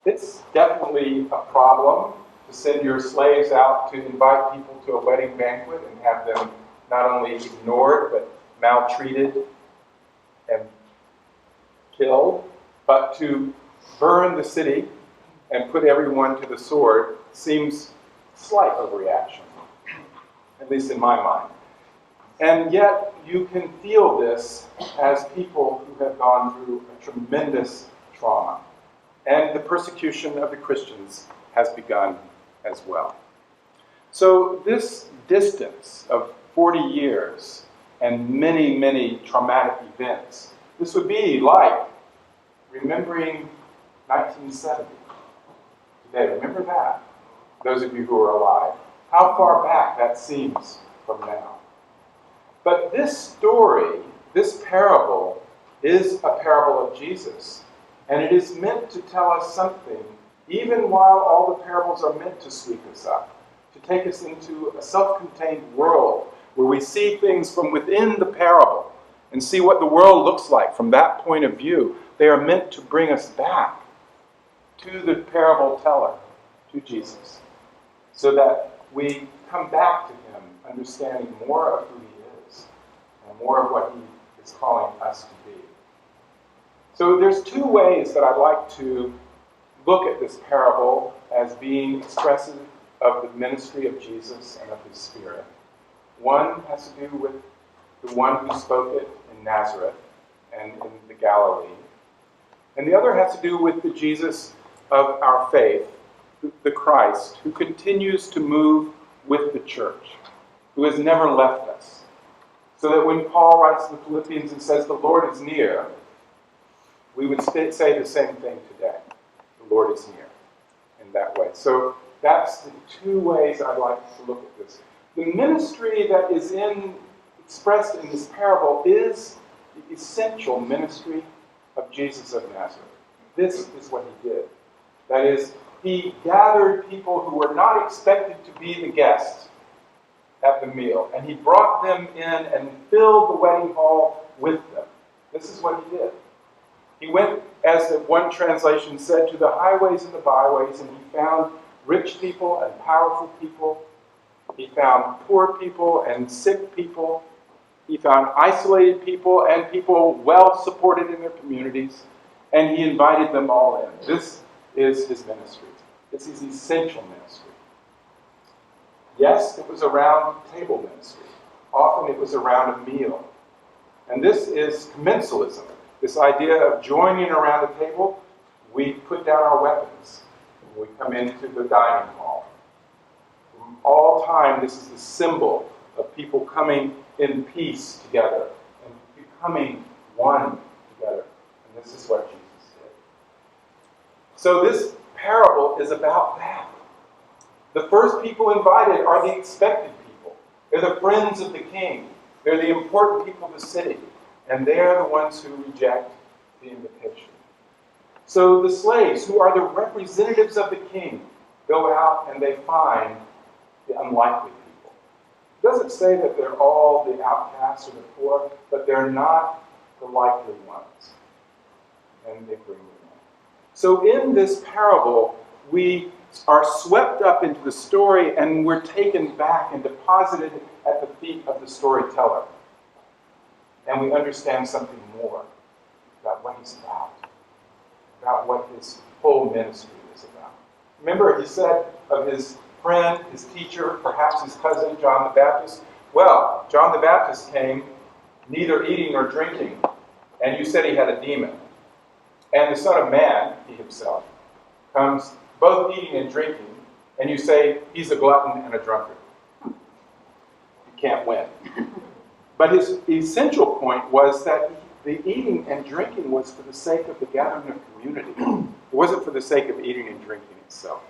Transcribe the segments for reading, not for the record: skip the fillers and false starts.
It's definitely a problem to send your slaves out to invite people to a wedding banquet and have them not only ignored but maltreated and killed, but to burn the city and put everyone to the sword seems slight overreaction, at least in my mind. And yet you can feel this as people who have gone through a tremendous trauma. And the persecution of the Christians has begun as well. So this distance of 40 years and many, many traumatic events, this would be like remembering 1970 today. Remember that, those of you who are alive. How far back that seems from now. But this story, this parable, is a parable of Jesus. And it is meant to tell us something, even while all the parables are meant to sweep us up, to take us into a self-contained world where we see things from within the parable and see what the world looks like from that point of view. They are meant to bring us back to the parable teller, to Jesus, so that we come back to him understanding more of who he is and more of what he is calling us to be. So there's two ways that I'd like to look at this parable as being expressive of the ministry of Jesus and of his Spirit. One has to do with the one who spoke it in Nazareth and in the Galilee. And the other has to do with the Jesus of our faith, the Christ, who continues to move with the church, who has never left us. So that when Paul writes in the Philippians and says, "The Lord is near," we would say the same thing today. The Lord is near in that way. So that's the two ways I'd like to look at this. The ministry that is expressed in this parable is the essential ministry of Jesus of Nazareth. This is what he did. That is, he gathered people who were not expected to be the guests at the meal, and he brought them in and filled the wedding hall with them. This is what he did. He went, as the one translation said, to the highways and the byways, and he found rich people and powerful people. He found poor people and sick people. He found isolated people and people well supported in their communities, and he invited them all in. This is his ministry. This is essential ministry. Yes, it was around table ministry. Often it was around a meal. And this is commensalism. This idea of joining around a table, we put down our weapons when we come into the dining hall. From all time, this is the symbol of people coming in peace together and becoming one together. And this is what Jesus did. So this parable is about that. The first people invited are the expected people. They're the friends of the king. They're the important people of the city. And they're the ones who reject the invitation. So the slaves, who are the representatives of the king, go out and they find the unlikely people. It doesn't say that they're all the outcasts or the poor, but they're not the likely ones. And they bring them in. So in this parable, we are swept up into the story and we're taken back and deposited at the feet of the storyteller. And we understand something more about what he's about what his whole ministry is about. Remember, he said of his friend, his teacher, perhaps his cousin, John the Baptist, well, John the Baptist came neither eating nor drinking, and you said he had a demon. And the Son of Man, he himself, comes both eating and drinking, and you say he's a glutton and a drunkard. You can't win. But his essential point was that the eating and drinking was for the sake of the gathering of community. It wasn't for the sake of eating and drinking itself.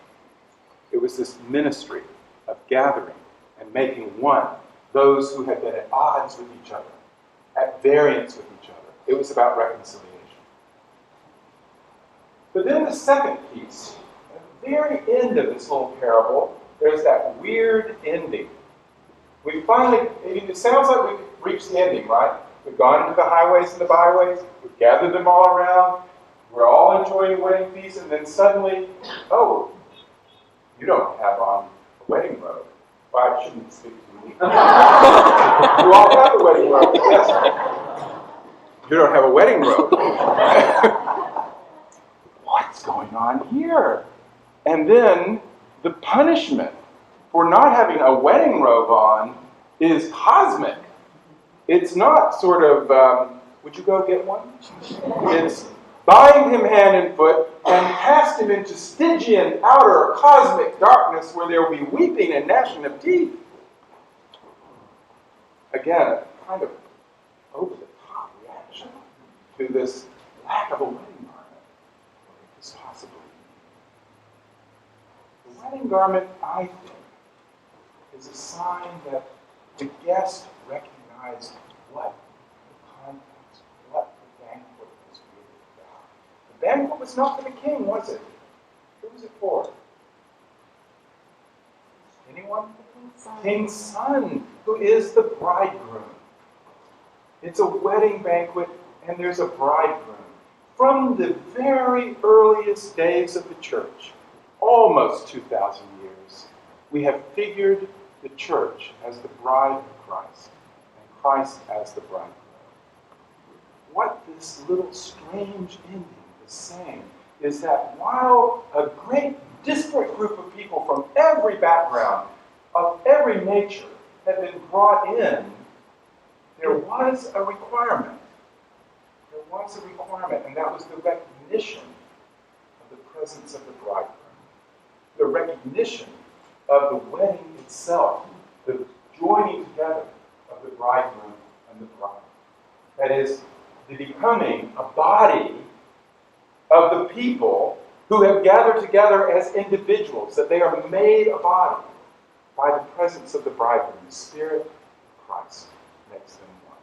It was this ministry of gathering and making one those who had been at odds with each other, at variance with each other. It was about reconciliation. But then the second piece, at the very end of this little parable, there's that weird ending. We finally, it sounds like we've reached the ending, right? We've gone into the highways and the byways, we've gathered them all around, We're all enjoying the wedding feast, and then suddenly, oh, you don't have on a wedding robe. Well, I shouldn't speak to you. You all have a wedding robe, yes. You don't have a wedding robe. What's going on here? And then the punishment for not having a wedding robe on is cosmic. It's not sort of, would you go get one? It's bind him hand and foot and cast him into Stygian outer cosmic darkness where there will be weeping and gnashing of teeth. Again, kind of over-the-top reaction to this lack of a wedding garment. It's possible. The wedding garment, I think, is a sign that the guest recognized what the context, what the banquet was really about. The banquet was not for the king, was it? Who was it for? Anyone? King's son, who is the bridegroom. It's a wedding banquet, and there's a bridegroom. From the very earliest days of the church, almost 2,000 years, we have figured the church as the bride of Christ, and Christ as the bridegroom. What this little strange ending is saying is that while a great disparate group of people from every background, of every nature, had been brought in, there was a requirement. There was a requirement, and that was the recognition of the presence of the bridegroom. The recognition of the wedding itself, the joining together of the bridegroom and the bride. That is, the becoming a body of the people who have gathered together as individuals, that they are made a body by the presence of the bridegroom. The Spirit of Christ makes them one.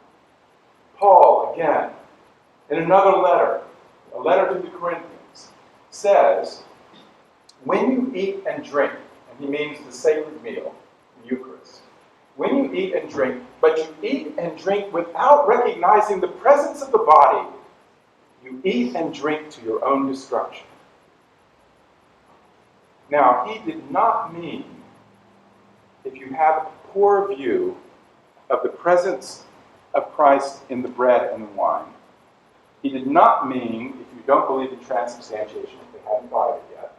Paul, again, in another letter, a letter to the Corinthians, says, when you eat and drink, and he means the sacred meal, the Eucharist, when you eat and drink, but you eat and drink without recognizing the presence of the body, you eat and drink to your own destruction. Now, he did not mean, if you have a poor view of the presence of Christ in the bread and the wine, he did not mean, if you don't believe in transubstantiation, if they haven't thought of it yet,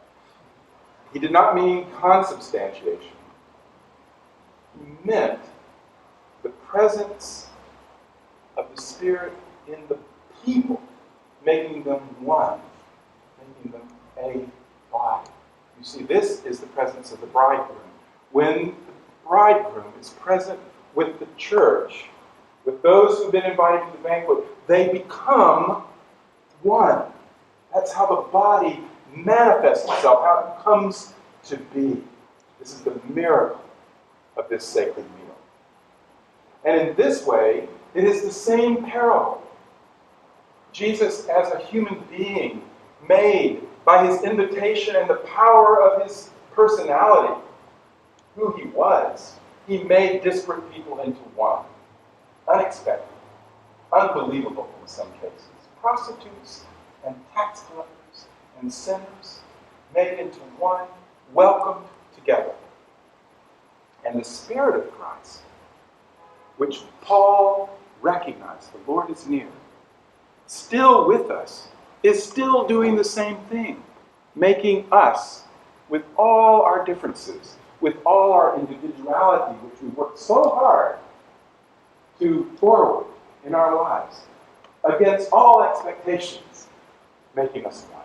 he did not mean consubstantiation. He meant the presence of the Spirit in the people, making them one, making them a body. You see, this is the presence of the bridegroom. When the bridegroom is present with the church, with those who've been invited to the banquet, they become one. That's how the body manifests itself, how it comes to be. This is the miracle of this sacred meal. And in this way, it is the same parable. Jesus, as a human being, made by his invitation and the power of his personality, who he was, he made disparate people into one. Unexpected, unbelievable in some cases. Prostitutes and tax collectors and sinners made into one, welcomed together. And the Spirit of Christ, which Paul recognized, the Lord is near, still with us, is still doing the same thing, making us, with all our differences, with all our individuality, which we work so hard to forward in our lives, against all expectations, making us one.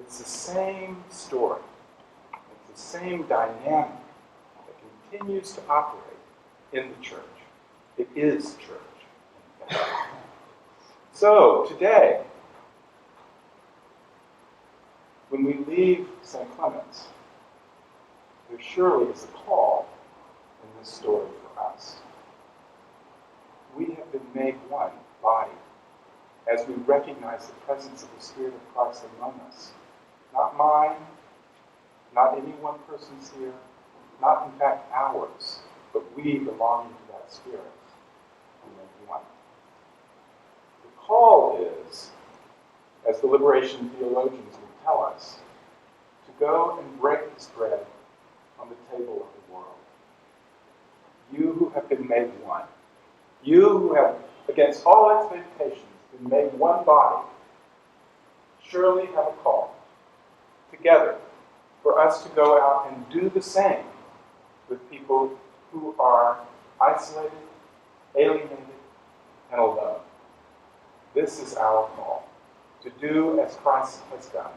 It's the same story. It's the same dynamic that continues to operate in the church. It is church. So, today, when we leave St. Clements, there surely is a call in this story for us. We have been made one body as we recognize the presence of the Spirit of Christ among us. Not mine, not any one person's here, not in fact ours, but we belonging to that Spirit. We make one. The call is as the liberation theologians would tell us, to go and break this bread on the table of the world. You who have been made one, you who have, against all expectations, been made one body, surely have a call together for us to go out and do the same with people who are isolated, alienated, and alone. This is our call, to do as Christ has done.